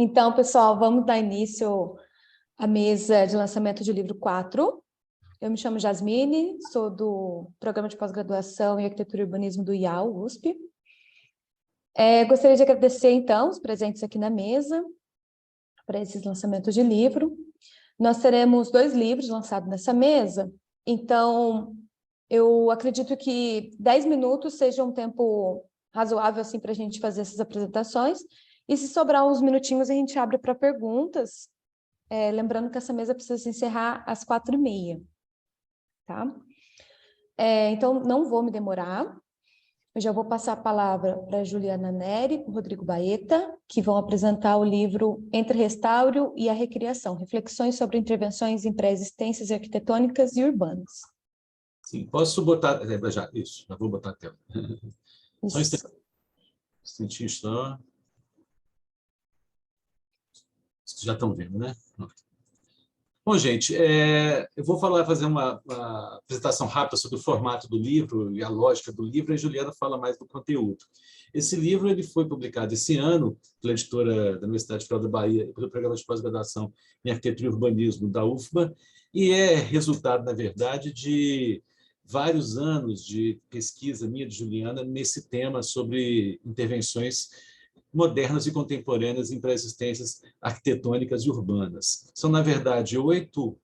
Então, pessoal, vamos dar início à mesa de lançamento de livro 4. Eu me chamo Jasmine, sou do Programa de Pós-Graduação em Arquitetura e Urbanismo do IAU, USP. Gostaria de agradecer, então, os presentes aqui na mesa para esses lançamentos de livro. Nós teremos 2 livros lançados nessa mesa, então eu acredito que 10 minutos seja um tempo razoável assim, para a gente fazer essas apresentações, e se sobrar uns minutinhos a gente abre para perguntas, lembrando que essa mesa precisa se encerrar às 4h30, tá? Então não vou me demorar, eu já vou passar a palavra para a Juliana Neri e o Rodrigo Baeta, que vão apresentar o livro Entre Restauro e a Recriação, Reflexões sobre Intervenções em Pré-existências Arquitetônicas e Urbanas. Sim, posso botar... já vou botar a tela. Só um instantinho só. Vocês já estão vendo, né? Bom, gente, eu vou fazer uma apresentação rápida sobre o formato do livro e a lógica do livro, e a Juliana fala mais do conteúdo. Esse livro ele foi publicado esse ano pela editora da Universidade Federal da Bahia e pelo Programa de Pós-Graduação em Arquitetura e Urbanismo da UFBA, e é resultado, na verdade, de vários anos de pesquisa minha, de Juliana, nesse tema sobre intervenções modernas e contemporâneas em pré-existências arquitetônicas e urbanas. São, na verdade, 8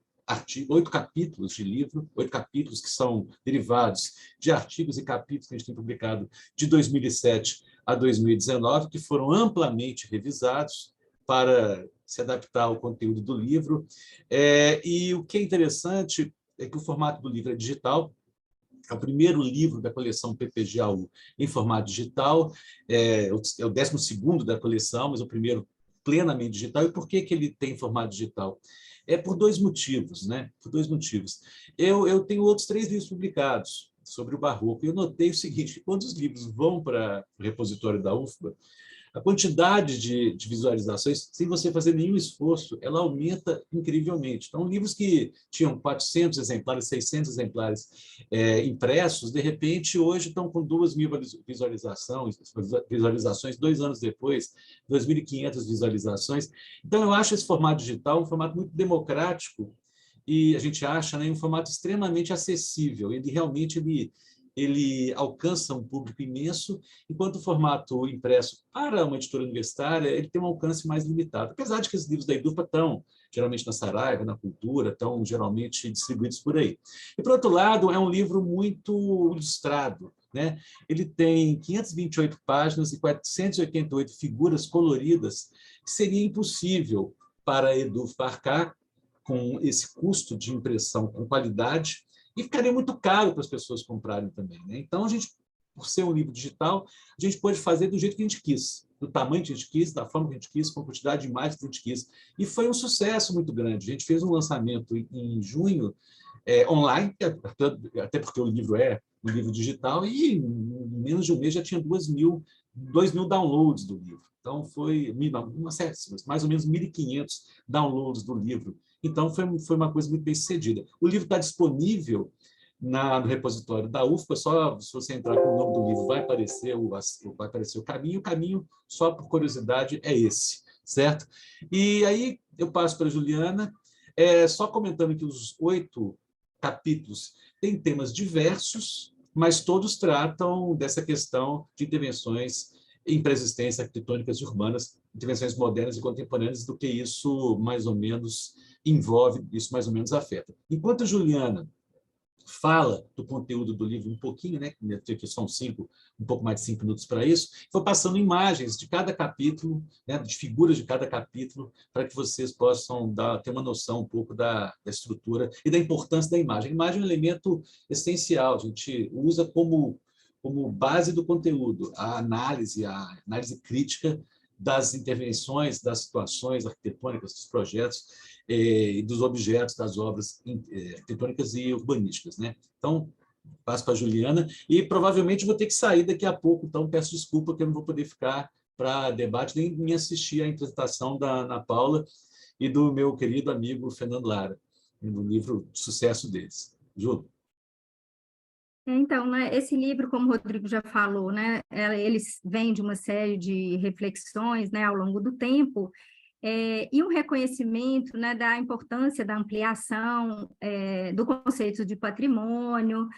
capítulos de livro, 8 capítulos que são derivados de artigos e capítulos que a gente tem publicado de 2007 a 2019, que foram amplamente revisados para se adaptar ao conteúdo do livro. E o que é interessante é que o formato do livro é digital. É o primeiro livro da coleção PPGAU em formato digital, é o 12º da coleção, mas o primeiro plenamente digital. E por que ele tem formato digital? Por 2 motivos, né? Por 2 motivos. Eu tenho outros 3 livros publicados sobre o Barroco, e eu notei o seguinte, que quando os livros vão para o repositório da UFBA, a quantidade de visualizações, sem você fazer nenhum esforço, ela aumenta incrivelmente. Então, livros que tinham 400 exemplares, 600 exemplares impressos, de repente, hoje estão com 2.000 visualizações, 2 anos depois, 2.500 visualizações. Então, eu acho esse formato digital um formato muito democrático e a gente acha, né, um formato extremamente acessível. Ele realmente ele alcança um público imenso, enquanto o formato impresso para uma editora universitária ele tem um alcance mais limitado. Apesar de que os livros da Edufa estão geralmente na Saraiva, na Cultura, estão geralmente distribuídos por aí. E, por outro lado, é um livro muito ilustrado, né? Ele tem 528 páginas e 488 figuras coloridas, que seria impossível para a Edufa arcar com esse custo de impressão com qualidade, e ficaria muito caro para as pessoas comprarem também, né? Então, a gente, por ser um livro digital, a gente pode fazer do jeito que a gente quis, do tamanho que a gente quis, da forma que a gente quis, com a quantidade de imagens que a gente quis. E foi um sucesso muito grande. A gente fez um lançamento em junho, online, até porque o livro é um livro digital, e em menos de um mês já tinha 2.000 downloads do livro. Então, foi mais ou menos 1.500 downloads do livro. Então, foi uma coisa muito bem sucedida. O livro está disponível no repositório da UFBA, só se você entrar com o nome do livro, vai aparecer o caminho, só por curiosidade, é esse, certo? E aí eu passo para a Juliana, só comentando que os 8 capítulos têm temas diversos, mas todos tratam dessa questão de intervenções em pré-existências arquitetônicas e urbanas, intervenções modernas e contemporâneas, do que isso mais ou menos envolve, isso mais ou menos afeta. Enquanto a Juliana fala do conteúdo do livro um pouquinho, né, que são um pouco mais de 5 minutos para isso, vou passando imagens de cada capítulo, né, de figuras de cada capítulo, para que vocês possam ter uma noção um pouco da estrutura e da importância da imagem. A imagem é um elemento essencial, a gente usa como base do conteúdo, a análise crítica das intervenções, das situações arquitetônicas, dos projetos, dos objetos, das obras arquitetônicas e urbanísticas, né? Então, passo para a Juliana, e provavelmente vou ter que sair daqui a pouco, então peço desculpa que eu não vou poder ficar para debate, nem assistir à apresentação da Ana Paula e do meu querido amigo Fernando Lara, no livro de sucesso deles. Ju? Então, né, esse livro, como o Rodrigo já falou, né, eles vêm de uma série de reflexões, né, ao longo do tempo, e um reconhecimento, né, da importância da ampliação do conceito de patrimônio,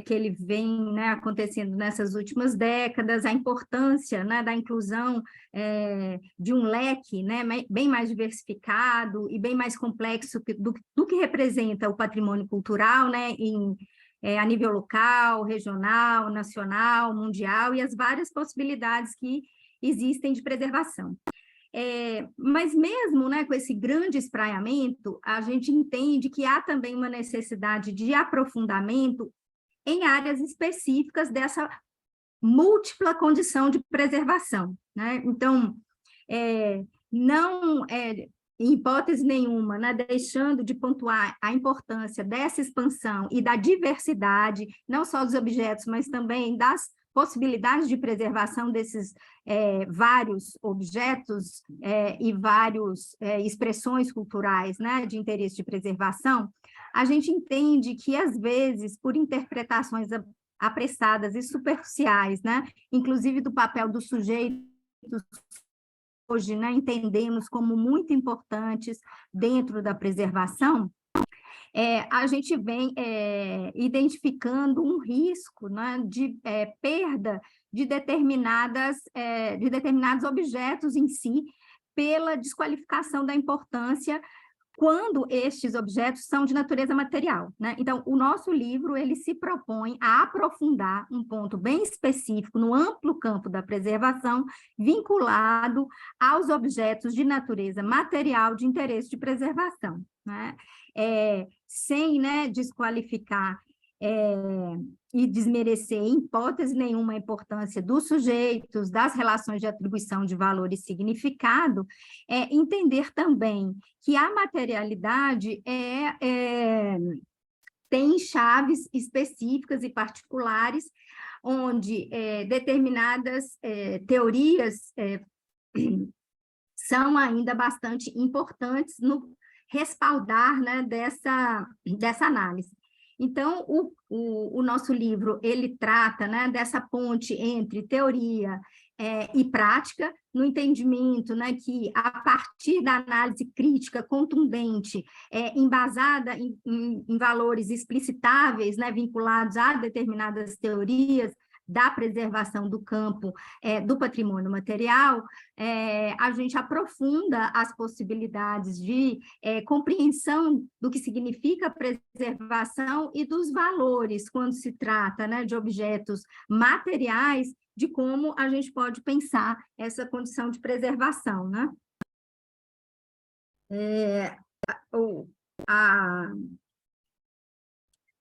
que ele vem, né, acontecendo nessas últimas décadas, a importância, né, da inclusão de um leque, né, bem mais diversificado e bem mais complexo do que representa o patrimônio cultural, né, a nível local, regional, nacional, mundial, e as várias possibilidades que existem de preservação. Mas mesmo, né, com esse grande espraiamento, a gente entende que há também uma necessidade de aprofundamento em áreas específicas dessa múltipla condição de preservação, né? Então, não, em hipótese nenhuma, né, deixando de pontuar a importância dessa expansão e da diversidade, não só dos objetos, mas também das possibilidades de preservação desses vários objetos e várias expressões culturais, né, de interesse de preservação, a gente entende que, às vezes, por interpretações apressadas e superficiais, né, inclusive do papel dos sujeitos, hoje, né, entendemos como muito importantes dentro da preservação, a gente vem identificando um risco, né, de perda de determinados objetos em si, pela desqualificação da importância quando estes objetos são de natureza material, né? Então, o nosso livro, ele se propõe a aprofundar um ponto bem específico no amplo campo da preservação, vinculado aos objetos de natureza material de interesse de preservação, né? Sem, né, desqualificar e desmerecer em hipótese nenhuma a importância dos sujeitos, das relações de atribuição de valor e significado, entender também que a materialidade tem chaves específicas e particulares, onde determinadas teorias são ainda bastante importantes no respaldar, né, dessa análise. Então, o nosso livro, ele trata, né, dessa ponte entre teoria e prática, no entendimento, né, que, a partir da análise crítica contundente, embasada em valores explicitáveis, né, vinculados a determinadas teorias da preservação do campo do patrimônio material, a gente aprofunda as possibilidades de compreensão do que significa a preservação e dos valores, quando se trata, né, de objetos materiais, de como a gente pode pensar essa condição de preservação, né?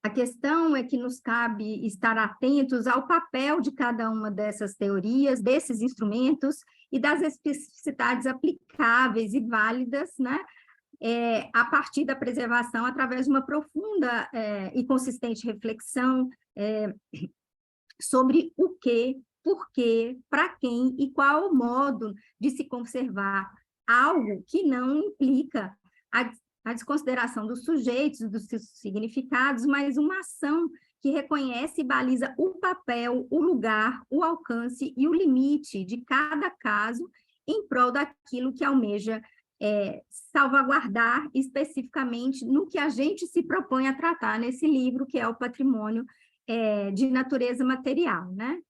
A questão é que nos cabe estar atentos ao papel de cada uma dessas teorias, desses instrumentos e das especificidades aplicáveis e válidas, né, a partir da preservação, através de uma profunda e consistente reflexão sobre o que, por quê, para quem e qual o modo de se conservar algo que não implica a desconsideração dos sujeitos, dos seus significados, mas uma ação que reconhece e baliza o papel, o lugar, o alcance e o limite de cada caso em prol daquilo que almeja salvaguardar especificamente no que a gente se propõe a tratar nesse livro, que é o patrimônio de natureza material, né?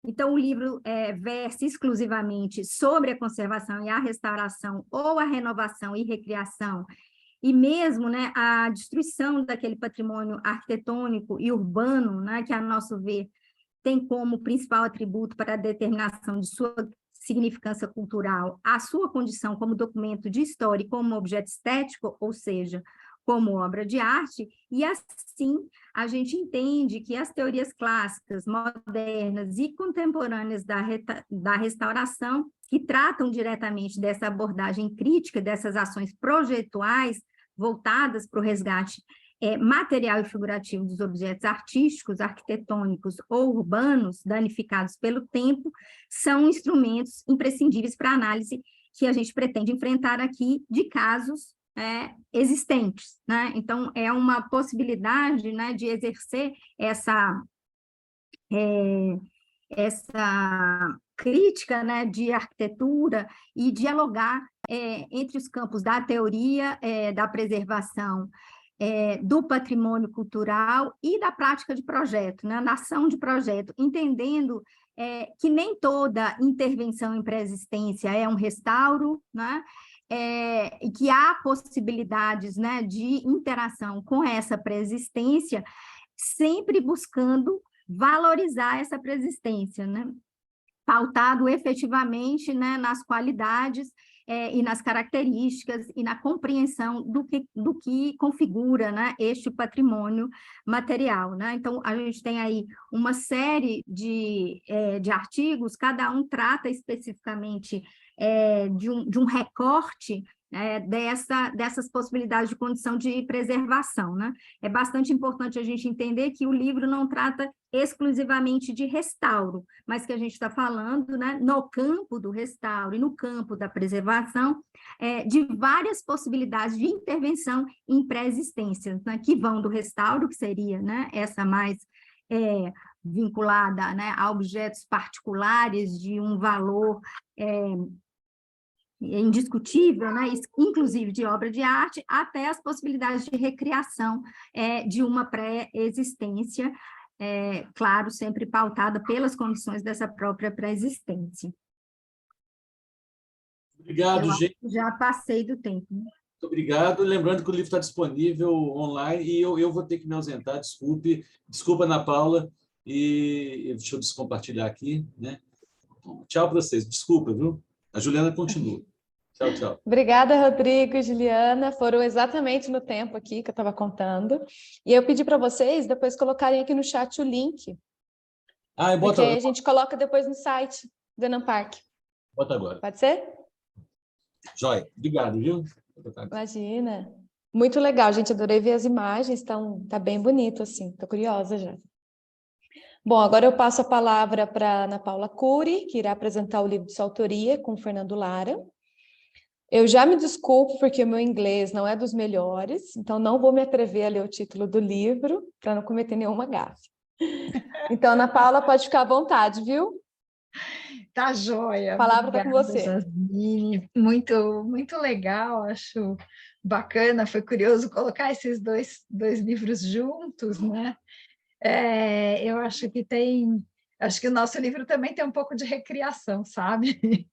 Então, o livro versa exclusivamente sobre a conservação e a restauração, ou a renovação e recriação, e mesmo, né, a destruição daquele patrimônio arquitetônico e urbano, né, que, a nosso ver, tem como principal atributo para a determinação de sua significância cultural a sua condição como documento de história e como objeto estético, ou seja, como obra de arte, e assim a gente entende que as teorias clássicas, modernas e contemporâneas da restauração, que tratam diretamente dessa abordagem crítica, dessas ações projetuais voltadas para o resgate material e figurativo dos objetos artísticos, arquitetônicos ou urbanos danificados pelo tempo, são instrumentos imprescindíveis para a análise que a gente pretende enfrentar aqui de casos existentes, né? Então, é uma possibilidade, né, de exercer essa crítica, né, de arquitetura e dialogar entre os campos da teoria, da preservação, do patrimônio cultural e da prática de projeto, né, na ação de projeto, entendendo que nem toda intervenção em pré-existência é um restauro, né, e que há possibilidades, né, de interação com essa pré-existência, sempre buscando valorizar essa pré-existência, né, pautado efetivamente, né, nas qualidades e nas características e na compreensão do que configura, né, este patrimônio material, né? Então, a gente tem aí uma série de artigos, cada um trata especificamente de um recorte dessas possibilidades de condição de preservação, né? É bastante importante a gente entender que o livro não trata exclusivamente de restauro, mas que a gente está falando, né, no campo do restauro e no campo da preservação, de várias possibilidades de intervenção em pré-existência, né, que vão do restauro, que seria, né, essa mais vinculada, né, a objetos particulares de um valor indiscutível, né, inclusive de obra de arte, até as possibilidades de recriação de uma pré-existência, claro, sempre pautada pelas condições dessa própria pré-existência. Obrigado, gente. Já passei do tempo. Muito obrigado. Lembrando que o livro está disponível online e eu vou ter que me ausentar, desculpe. Desculpa, Ana Paula. E deixa eu descompartilhar aqui, né? Tchau para vocês. Desculpa, viu? A Juliana continua. Tchau, tchau. Obrigada, Rodrigo e Juliana. Foram exatamente no tempo aqui que eu estava contando. E eu pedi para vocês depois colocarem aqui no chat o link. Porque aí a gente coloca depois no site do Enamparc. Bota agora. Pode ser? Joia. Obrigado, viu? Imagina. Muito legal, gente. Adorei ver as imagens. Tá bem bonito, assim. Estou curiosa já. Bom, agora eu passo a palavra para Ana Paula Cury, que irá apresentar o livro de sua autoria com o Fernando Lara. Eu já me desculpo porque o meu inglês não é dos melhores, então não vou me atrever a ler o título do livro para não cometer nenhuma gafe. Então, Ana Paula, pode ficar à vontade, viu? Tá joia. A palavra está com você. Jasmine. Muito, muito legal, acho bacana, foi curioso colocar esses dois livros juntos, né? Eu acho que o nosso livro também tem um pouco de recriação, sabe?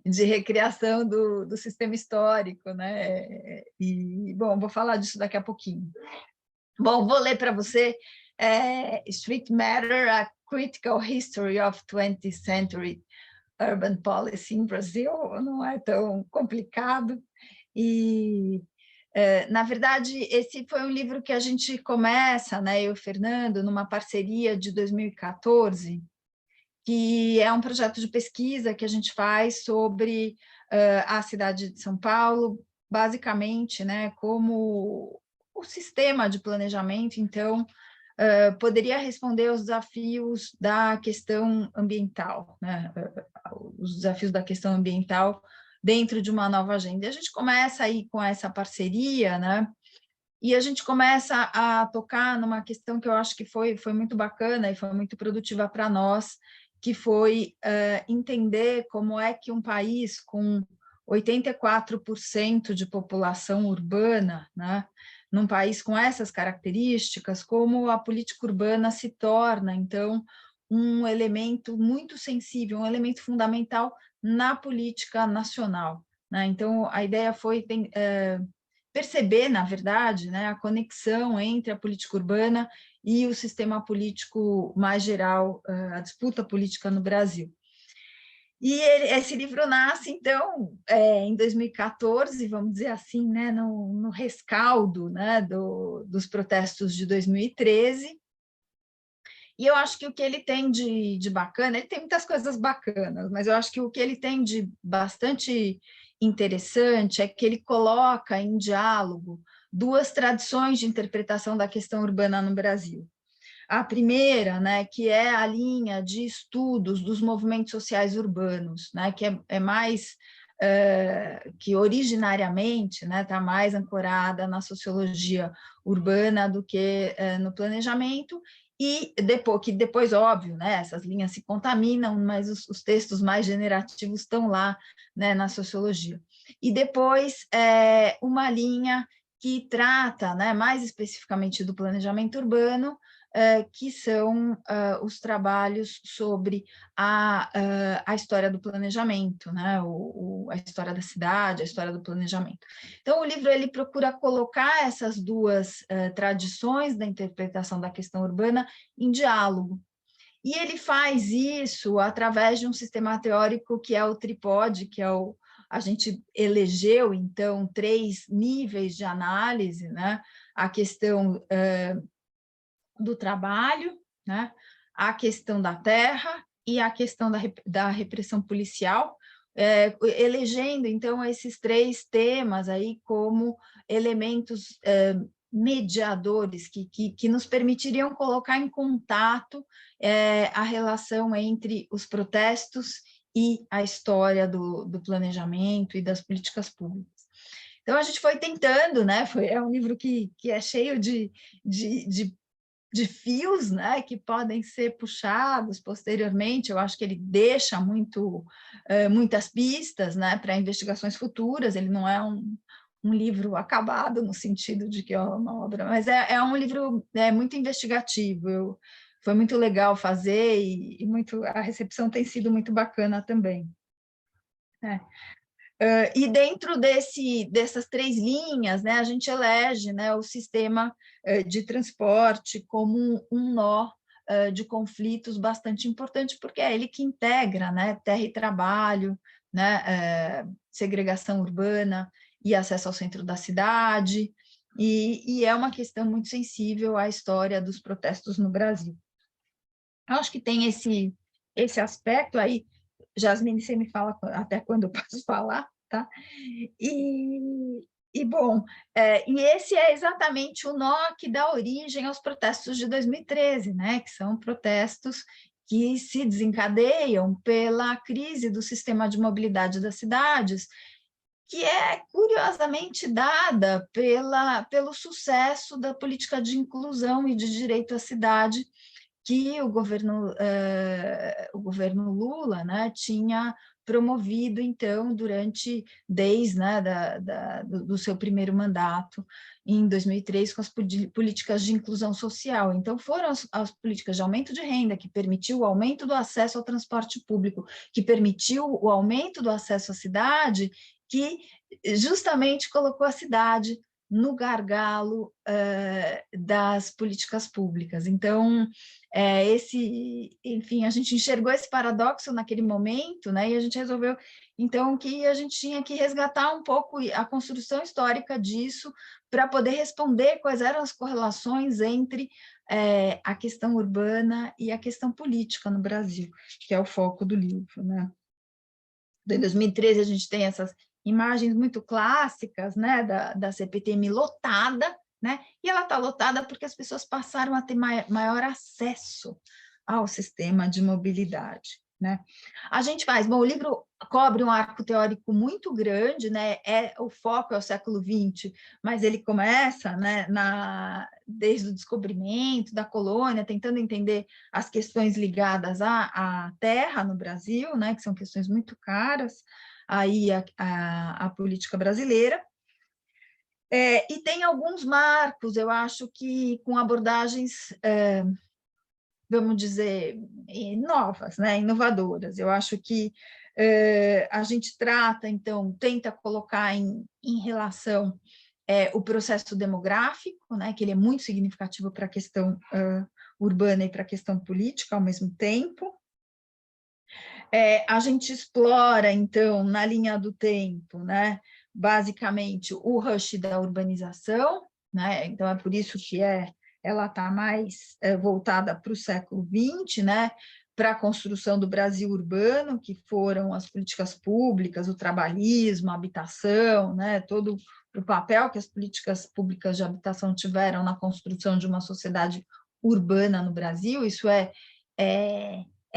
De recriação do sistema histórico, né? E, bom, vou falar disso daqui a pouquinho. Bom, vou ler para você Street Matter, A Critical History of 20th Century Urban Policy in Brazil, não é tão complicado. E, na verdade, esse foi um livro que a gente começa, né, eu e o Fernando, numa parceria de 2014, que é um projeto de pesquisa que a gente faz sobre a cidade de São Paulo, basicamente, né, como o sistema de planejamento, então, poderia responder aos desafios da questão ambiental, né, os desafios da questão ambiental dentro de uma nova agenda. E a gente começa aí com essa parceria, né, e a gente começa a tocar numa questão que eu acho que foi muito bacana e foi muito produtiva para nós, que foi entender como é que um país com 84% de população urbana, né, num país com essas características, como a política urbana se torna, então, um elemento muito sensível, um elemento fundamental na política nacional, né? Então, a ideia foi perceber, na verdade, né, a conexão entre a política urbana e o sistema político mais geral, a disputa política no Brasil. E esse livro nasce, então, em 2014, vamos dizer assim, né, no rescaldo, né, dos protestos de 2013. E eu acho que o que ele tem de bacana, ele tem muitas coisas bacanas, mas eu acho que o que ele tem de bastante interessante é que ele coloca em diálogo duas tradições de interpretação da questão urbana no Brasil. A primeira, né, que é a linha de estudos dos movimentos sociais urbanos, né, que é mais, que originariamente, né, está mais ancorada na sociologia urbana do que no planejamento, e depois, óbvio, né, essas linhas se contaminam, mas os textos mais generativos estão lá, né, na sociologia. E depois, uma linha que trata, né, mais especificamente do planejamento urbano, que são os trabalhos sobre a história do planejamento, né, a história da cidade, a história do planejamento. Então, o livro ele procura colocar essas duas tradições da interpretação da questão urbana em diálogo. E ele faz isso através de um sistema teórico que é o tripode, que é a gente elegeu, então, 3 níveis de análise, né? A questão do trabalho, né? A questão da terra e a questão da repressão policial, elegendo, então, esses 3 temas aí como elementos mediadores que nos permitiriam colocar em contato a relação entre os protestos e a história do planejamento e das políticas públicas. Então, a gente foi tentando, né? É um livro que é cheio de fios, né, que podem ser puxados posteriormente. Eu acho que ele deixa muitas pistas, né, para investigações futuras. Ele não é um livro acabado no sentido de que é uma obra, mas é um livro muito investigativo. Foi muito legal fazer e a recepção tem sido muito bacana também. E dentro dessas 3 linhas, né, a gente elege, né, o sistema de transporte como um nó de conflitos bastante importante, porque é ele que integra, né, terra e trabalho, né, segregação urbana e acesso ao centro da cidade, e é uma questão muito sensível à história dos protestos no Brasil. Eu acho que tem esse aspecto aí. Jasmine, você me fala até quando eu posso falar, tá? Bom, e esse é exatamente o nó que dá origem aos protestos de 2013, né? Que são protestos que se desencadeiam pela crise do sistema de mobilidade das cidades, que é curiosamente dada pelo sucesso da política de inclusão e de direito à cidade que o governo Lula, né, tinha promovido, então, desde do seu primeiro mandato, em 2003, com as políticas de inclusão social. Então, foram as políticas de aumento de renda, que permitiu o aumento do acesso ao transporte público, que permitiu o aumento do acesso à cidade, que justamente colocou a cidade no gargalo das políticas públicas. Então, enfim, a gente enxergou esse paradoxo naquele momento, né, e a gente resolveu, então, que a gente tinha que resgatar um pouco a construção histórica disso para poder responder quais eram as correlações entre a questão urbana e a questão política no Brasil, que é o foco do livro, né. Em 2013, a gente tem essas imagens muito clássicas, né, da CPTM lotada, né, e ela está lotada porque as pessoas passaram a ter maior acesso ao sistema de mobilidade, né. A gente bom, o livro cobre um arco teórico muito grande, né, o foco é o século XX, mas ele começa, né, desde o descobrimento da colônia, tentando entender as questões ligadas à terra no Brasil, né, que são questões muito caras aí a política brasileira. E tem alguns marcos, eu acho que com abordagens, vamos dizer, novas, né, inovadoras. Eu acho que a gente trata, então, tenta colocar em relação o processo demográfico, né, que ele é muito significativo para a questão urbana e para a questão política ao mesmo tempo. A gente explora, então, na linha do tempo, né, basicamente, o rush da urbanização, né, então é por isso que ela está mais voltada para o século XX, né, para a construção do Brasil urbano, que foram as políticas públicas, o trabalhismo, a habitação, né, todo o papel que as políticas públicas de habitação tiveram na construção de uma sociedade urbana no Brasil. Isso é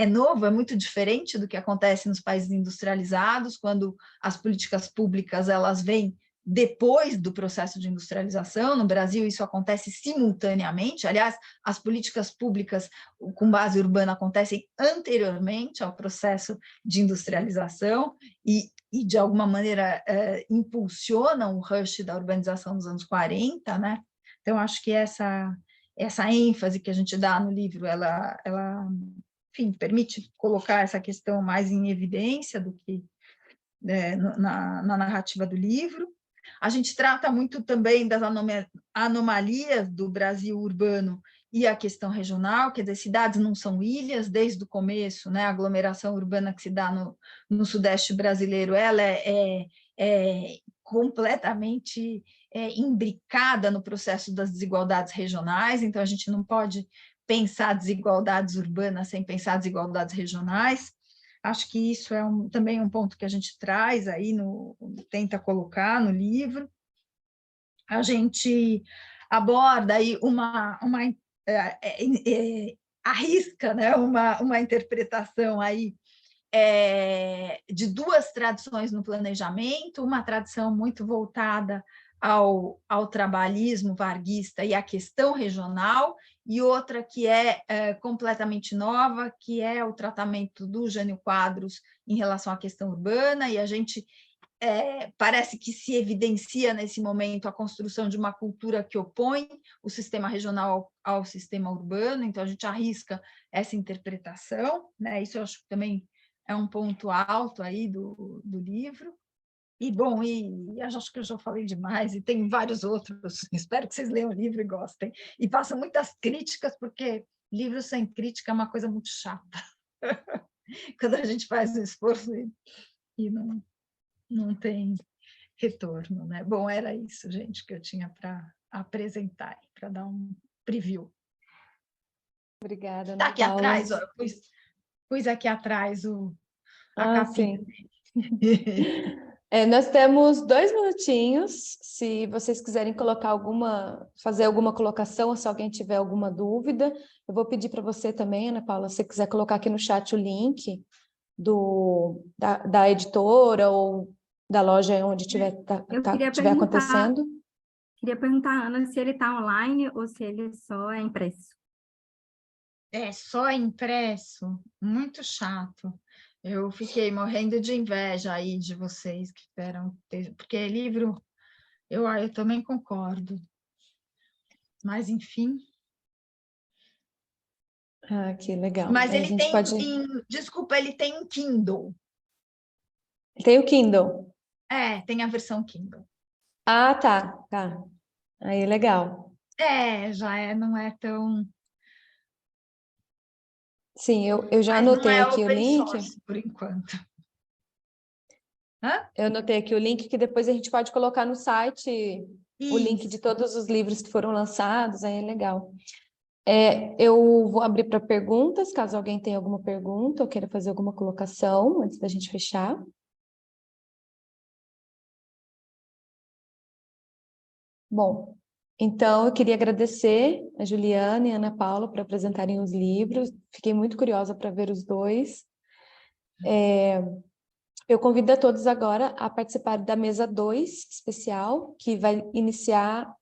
novo, é muito diferente do que acontece nos países industrializados, quando as políticas públicas elas vêm depois do processo de industrialização. No Brasil, isso acontece simultaneamente. Aliás, as políticas públicas com base urbana acontecem anteriormente ao processo de industrialização e de alguma maneira, impulsionam o rush da urbanização dos anos 40, né? Então, acho que essa ênfase que a gente dá no livro, ela enfim, permite colocar essa questão mais em evidência do que na narrativa do livro. A gente trata muito também das anomalias do Brasil urbano e a questão regional, quer dizer, cidades não são ilhas, desde o começo, né? A aglomeração urbana que se dá no Sudeste brasileiro, ela é completamente imbricada no processo das desigualdades regionais, então a gente não pode pensar desigualdades urbanas sem pensar desigualdades regionais. Acho que isso é também um ponto que a gente traz aí, tenta colocar no livro. A gente aborda aí arrisca, né, uma interpretação aí de duas tradições no planejamento, uma tradição muito voltada ao trabalhismo varguista e à questão regional, e outra que é completamente nova, que é o tratamento do Jânio Quadros em relação à questão urbana, e a gente parece que se evidencia nesse momento a construção de uma cultura que opõe o sistema regional ao sistema urbano, então a gente arrisca essa interpretação, né? Isso eu acho que também é um ponto alto aí do livro. E, bom, acho que eu já falei demais, e tem vários outros. Espero que vocês leiam o livro e gostem. E façam muitas críticas, porque livro sem crítica é uma coisa muito chata. Quando a gente faz um esforço e não tem retorno, né? Bom, era isso, gente, que eu tinha para apresentar, para dar um preview. Obrigada, Ana Está aqui Paula. atrás, ó, pus aqui atrás a capinha. Sim. Nós temos 2 minutinhos, se vocês quiserem fazer alguma colocação, ou se alguém tiver alguma dúvida. Eu vou pedir para você também, Ana Paula, se você quiser colocar aqui no chat o link da editora ou da loja onde estiver acontecendo. Queria perguntar a Ana se ele está online ou se ele só é impresso. É só impresso, muito chato. Eu fiquei morrendo de inveja aí de vocês que tiveram, porque livro, eu também concordo. Mas, enfim. Ah, que legal. Mas Aí ele desculpa, ele tem um Kindle. Tem o Kindle. Tem a versão Kindle. Ah, tá. Aí, legal. Não é tão... Sim, eu já anotei aqui o link. Source, por enquanto. Eu anotei aqui o link, que depois a gente pode colocar no site o link de todos os livros que foram lançados, aí é legal. Eu vou abrir para perguntas, caso alguém tenha alguma pergunta ou queira fazer alguma colocação antes da gente fechar. Bom, então eu queria agradecer a Juliana e a Ana Paula por apresentarem os livros. Fiquei muito curiosa para ver os dois. Eu convido a todos agora a participar da mesa 2 especial, que vai iniciar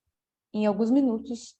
em alguns minutos